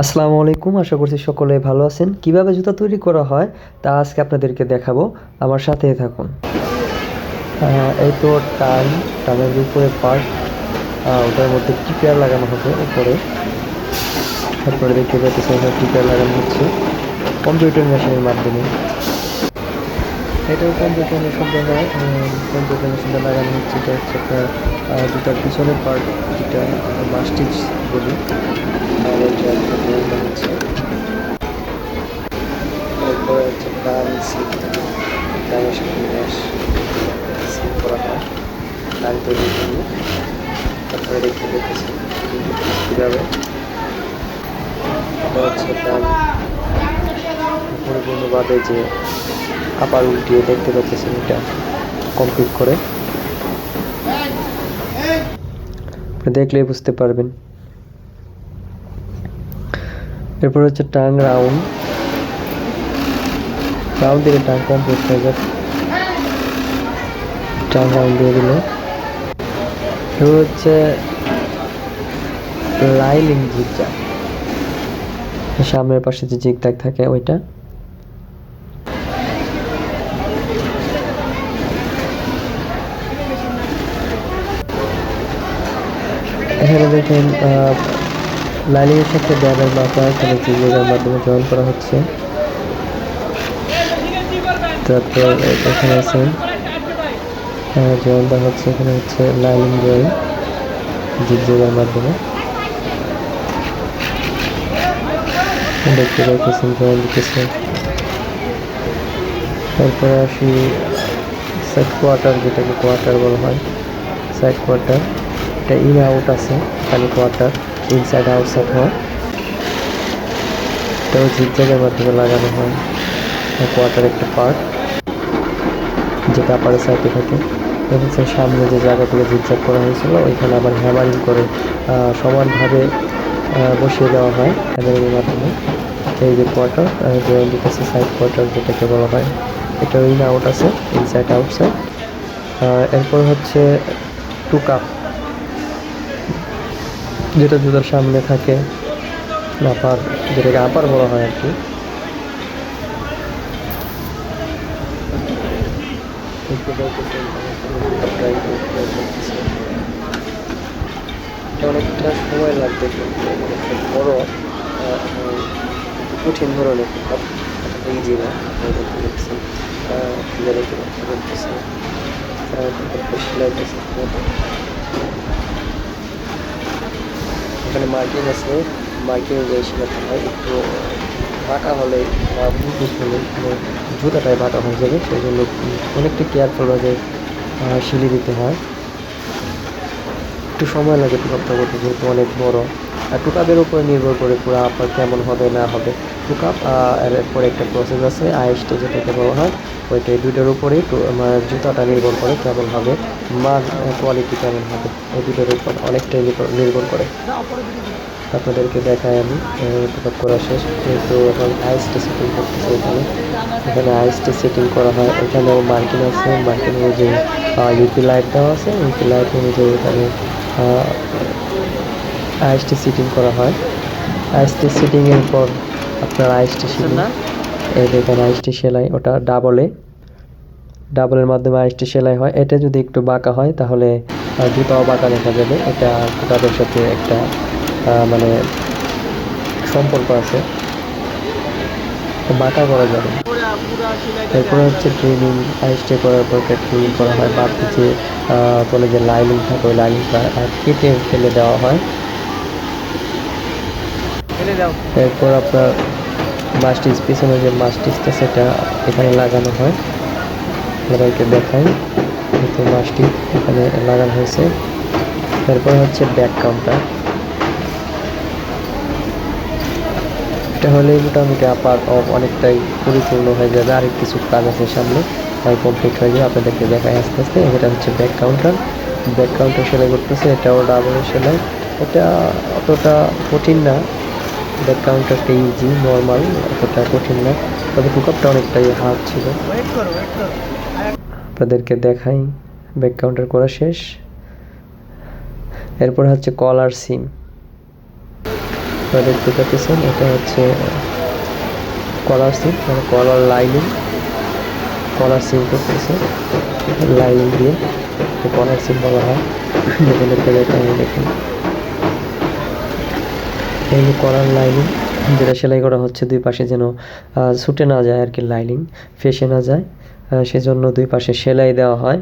আসসালামু আলাইকুম, আশা করছি সকলে ভালো আছেন। কিভাবে জুতা তৈরি করা হয় তা আজকে আপনাদেরকে দেখাবো, আমার সাথেই থাকুন। এই তো টাঙের উপরে পার্ট, ওটার মধ্যে টিপার লাগানো হবে উপরে। তারপরে দেখতে পাচ্ছেন এখানে টিপার লাগানো হচ্ছে কম্পিউটার মেশিনের মাধ্যমে। এটাও কম্পিউটার মেশিন দ্বারা কম্পিউটার মেশিনটা লাগানো হচ্ছে। এটা হচ্ছে আপনার জুতার পিছনের পার্ট, যেটা মাস্টিচ বলি, আর এটা হচ্ছে এরপরে হচ্ছে ডান সিট, ডানের সাথে ম্যাশ সিট করা হয় ডান তৈরির জন্য। তারপরে দেখতে পেতেছি কীভাবে এটা হচ্ছে ডান পরিপূর্ণভাবে যে আপার উল্টিয়ে দেখতে পাচ্ছেন, এটা কমপ্লিট করে দেখলেই বুঝতে পারবেন। এরপর হচ্ছে টাং রাউন্ড দিলে টাং কমপ্লিট হয়ে যাবে। টাং রাউন্ড দিয়ে দিলে এবার হচ্ছে লাইলিং জিগজ্যাগ, সামনের পাশে যে জিগজ্যাগ থাকে ওইটা। এখানে দেখেন লাইলিংয়ের সাথে ব্যাবের মাথা এখানে জিগজ্যাগের মাধ্যমে জয়েন করা হচ্ছে। তারপর এখানে আছে জয়েন দেওয়া হচ্ছে, এখানে হচ্ছে লাইলিং জয়েন জিগজ্যাগের মাধ্যমে দেখতে পাইতেছেন, জয়েন দিতেছে। তারপরে আসি সাইড কোয়ার্টার, যেটাকে কোয়ার্টার বলা হয়। সাইড কোয়ার্টার এটা ইন আউট আছে, খালি কোয়ার্টার ইনসাইড আউটসাইড হয়। এটাও জিগজ্যাগের মাধ্যমে লাগানো হয়। কোয়ার্টার একটা পার্ট যেটা আপারের সাইডে থাকে। এবং সামনে যে জায়গাগুলো জিগজ্যাগ করা হয়েছিল ওইখানে আবার হ্যামারিং করে সমানভাবে বসিয়ে দেওয়া হয় হ্যামারিংয়ের মাধ্যমে। এই যে কোয়ার্টার জয়েন দিতেছে, সাইড কোয়ার্টার যেটাকে বলা হয়। এটা ইন আউট আছে, ইনসাইড আউটসাইড। এরপর হচ্ছে টু কাপ, যেটা জুতার সামনে থাকে, আপার, যেটাকে আপার বলা হয় আর কি। অনেকটা সময় লাগবে, বড় কঠিন ধরনের ইজি না। এখানে মার্কিং আছে, মার্কিং যে সেলাতে হয় একটু বাঁকা হলে বা বুঝ হলে জুতাটাই বাঁকা হয়ে যাবে, সেই জন্য অনেকটা কেয়ারফুলভাবে শিলি দিতে হয়। একটু সময় লাগে টুকাপটা করতে, যেহেতু অনেক বড়। আর টুকাপের উপরে নির্ভর করে পুরো আপনার কেমন হবে না হবে। টুকাপ এরপরে একটা প্রসেস আছে আইএসটি, যেটাকে বলা হয়, ওইটা এই দুইটার উপরেই জুতাটা নির্ভর করে কেমন হবে, মান কোয়ালিটি কেমন হবে, এই দুটোর উপর অনেকটাই নির্ভর করে। আপনাদেরকে দেখাই আমি টুকাপ করা শেষ, কিন্তু এখন আইএসটি সেটিং করতেছে। এখানে আইএসটি সেটিং করা হয়। এখানেও মার্কিং আছে, মার্কিং অনুযায়ী ইউপি লাইট দেওয়া আছে, ইউপি লাইট অনুযায়ী এখানে আইএসটি সিটিং করা হয়। আইএসটি সিটিংয়ের পর আপনার আইএসটি সিটিং, এই দেখেন আইএসটি সেলাই, ওটা ডাবলের মাধ্যমে আইএসটি সেলাই হয়। এটা যদি একটু বাঁকা হয় তাহলে জুতাও বাঁকা দেখা যাবে। এটা তাদের সাথে একটা মানে সম্পর্ক আছে, বাঁকা করা যাবে। এরপরে হচ্ছে ট্রেনিং, আইএসটি করার পর ট্রেনিং করা হয়। বাকি যে বলে যে লাইনিং থাকে, ওই লাইনিংটা কেটে ফেলে দেওয়া হয়। এরপর আপনার মাস্টিচ, পিছনে যে মাস্টিচটা সেটা এখানে লাগানো হয়। আপনাদেরকে দেখাই, কিন্তু মাস্টিচ এখানে লাগানো হয়েছে। এরপর হচ্ছে ব্যাক কাউন্টার, এটা হলে মোটামুটি আপার অনেকটাই পরিপূর্ণ হয়ে যাবে। আর কিছু কাজ আছে সামনে, আর কমপ্লিট হয়ে যাবে। আপনাদেরকে দেখাই আস্তে আস্তে। এটা হচ্ছে ব্যাক কাউন্টার সেলাই করতেছে, এটাও ডাবলের সেলাই। এটা অতটা কঠিন না, ব্যাক কাউন্টারটা ইজি নর্মাল, অতটা কঠিন না, তবে টুকাপটা অনেকটাই হার্ড ছিল। আপনাদেরকে দেখাই, ব্যাক কাউন্টার করা শেষ। এরপর হচ্ছে কলার সিম, আপনারা দেখতে পাচ্ছেন এটা হচ্ছে কলার সিম, মানে কলার লাইনিং, কলার সিম করতেছে লাইনিং দিয়ে, তো কলার সিম বলা হয়। এখানে দেখুন এই কলার লাইনিং যেটা সেলাই করা হচ্ছে দুই পাশে যেন ছুটে না যায় আর কি, লাইনিং ফেসে না যায়, সেজন্য দুই পাশে সেলাই দেওয়া হয়।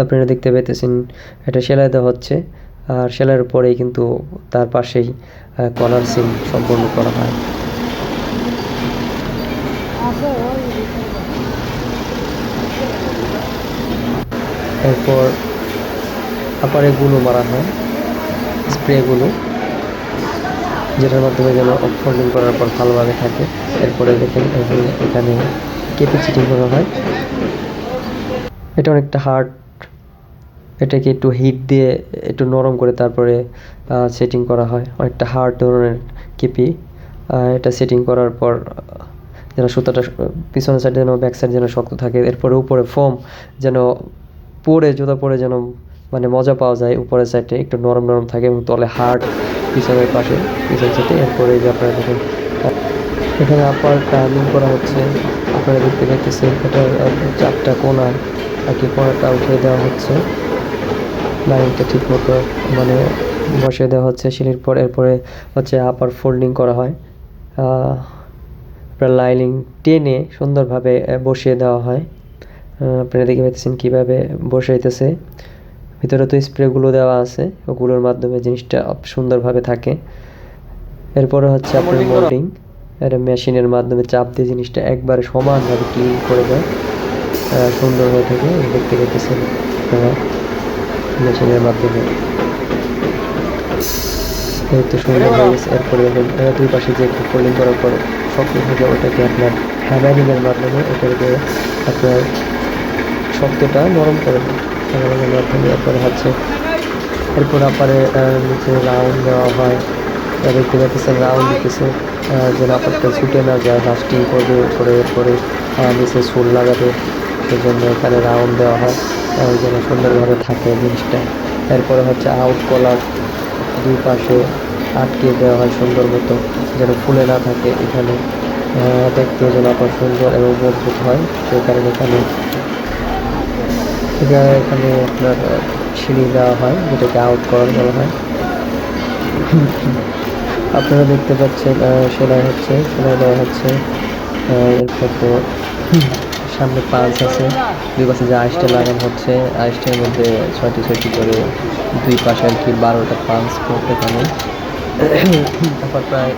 আপনারা দেখতে পেতেছেন এটা সেলাই দেওয়া হচ্ছে, আর সেলাইয়ের পরেই কিন্তু তার পাশেই কলার সিম সম্পন্ন করা হয়। এরপর আপারে গুলো মারা হয়, স্প্রেগুলো, যেটার মাধ্যমে যেন ফোল্ডিং করার পর ভালোভাবে থাকে। এরপরে দেখেন এখানে কেপি চিটিং করা হয়। এটা অনেকটা হার্ড, এটাকে একটু হিট দিয়ে একটু নরম করে তারপরে সেটিং করা হয়, অনেকটা হার্ড ধরনের কেপি। এটা সেটিং করার পর যেন সুতাটা পিছনের সাইড যেন ব্যাক সাইড যেন শক্ত থাকে, এরপরে উপরে ফোম যেন পরে জুতা পরে যেন মানে মজা পাওয়া যায়, উপরের সাইডে একটু নরম নরম থাকে এবং তলে হার্ড পিছনের পাশে পিছন সাইডে। এরপরে যে আপনারা দেখুন এখানে আপার টার্নিং করা হচ্ছে, আপনারা দেখতে পাচ্ছেন এটা 4টা কোণা আর কি, কোণাটা উঠিয়ে দেওয়া হচ্ছে, লাইনটা ঠিক মতো মানে বসিয়ে দেওয়া হচ্ছে সিলির পর। এরপরে হচ্ছে আপার ফোল্ডিং করা হয়, আপনার লাইনিং টেনে সুন্দরভাবে বসিয়ে দেওয়া হয়। আপনারা দেখে পাচ্ছেন কীভাবে বসাইতেছে, ভিতরে তো স্প্রেগুলো দেওয়া আছে, ওগুলোর মাধ্যমে জিনিসটা সুন্দরভাবে থাকে। এরপরে হচ্ছে আপনার মোল্ডিং, এটা মেশিনের মাধ্যমে চাপ দিয়ে জিনিসটা একবারে সমানভাবে ক্লিন করে দেয়, সুন্দর হয়ে থাকে। দেখতে পাচ্ছেন মেশিনের মাধ্যমে তো সুন্দর হয়ে গেছে। এরপরে দুই পাশে যে একটু ফোল্ডিং করার পর শক্ত থাকে, ওটাকে আপনার হ্যামারিংয়ের মাধ্যমে এটাকে আপনার শক্তটা নরম করে দেয় হ্যামারিংয়ের মাধ্যমে। এরপরে হচ্ছে এরপর আপারে নিচে রাউন্ড দেওয়া হয়, দেখতে পাচ্ছেন রাউন্ড দিতেছে যেন আপারটা ছুটে না যায়, লাস্টিং করবে উপরে। এরপরে নিচে সোল লাগাবে, সেজন্য এখানে রাউন্ড দেওয়া হয় যেন সুন্দরভাবে থাকে জিনিসটা। এরপরে হচ্ছে আউট কলার দুই পাশে আটকে দেওয়া হয় সুন্দর মতো, যেন ফুলে না থাকে, এখানে দেখতেও যেন আপনার সুন্দর এবং মজবুত হয়, সেই কারণে এখানে আপনার সিঁড়ি দেওয়া হয়, যেটাকে আউট কলার বলা হয়। আপনারা দেখতে পাচ্ছেন সেলাই দেওয়া হচ্ছে। এরপর তো সামনে পাঁচ আছে, দুই পাশে যে আইসটা লাগানো হচ্ছে, আইসটার মধ্যে 6টি করে দুই পাশে আর কি 12টা পাঞ্চ করতে পারে। তারপর প্রায়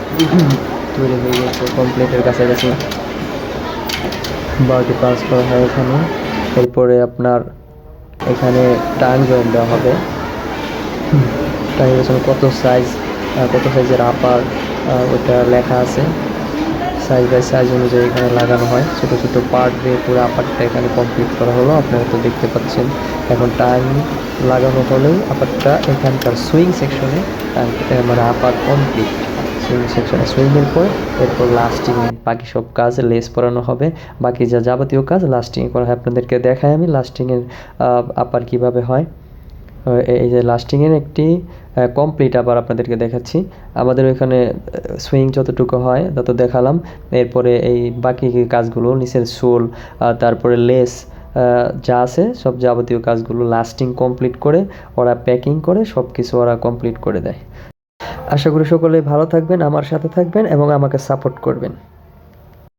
তৈরি হয়ে গেছে, কমপ্লিটের কাছাকাছি 12টি পাঞ্চ করা হয় এখানে। এরপরে আপনার এখানে টাং জয়েন্ট দেওয়া হবে, টাঙের পেছনে কত সাইজের আপার ওটা লেখা আছে, সাইজ বাই সাইজ অনুযায়ী এখানে লাগানো হয়। ছোটো ছোটো পার্ট দিয়ে পুরো আপারটা এখানে কমপ্লিট করা হলো, আপনারা তো দেখতে পাচ্ছেন। এখন টাং লাগানো হলেই আপারটা এখানকার সুইং সেকশনে মানে আপার কমপ্লিট। সুইং সেকশনে সুইংয়ের পর এরপর লাস্টিংয়ে বাকি সব কাজ লেস পরানো হবে, বাকি যা যাবতীয় কাজ লাস্টিংয়ে করা হয়। আপনাদেরকে দেখাই আমি লাস্টিংয়ের আপার কিভাবে হয়। এই যে লাস্টিংয়ের একটি কমপ্লিট আবার আপনাদেরকে দেখাচ্ছি। আমাদের ওইখানে সুইং যতটুকু হয় তত দেখালাম। এরপরে এই বাকি কাজগুলো নিচের সোল, তারপরে লেস যা আছে সব যাবতীয় কাজগুলো লাস্টিং কমপ্লিট করে ওরা প্যাকিং করে সব কিছু ওরা কমপ্লিট করে দেয়। আশা করি সকলেই ভালো থাকবেন, আমার সাথে থাকবেন এবং আমাকে সাপোর্ট করবেন।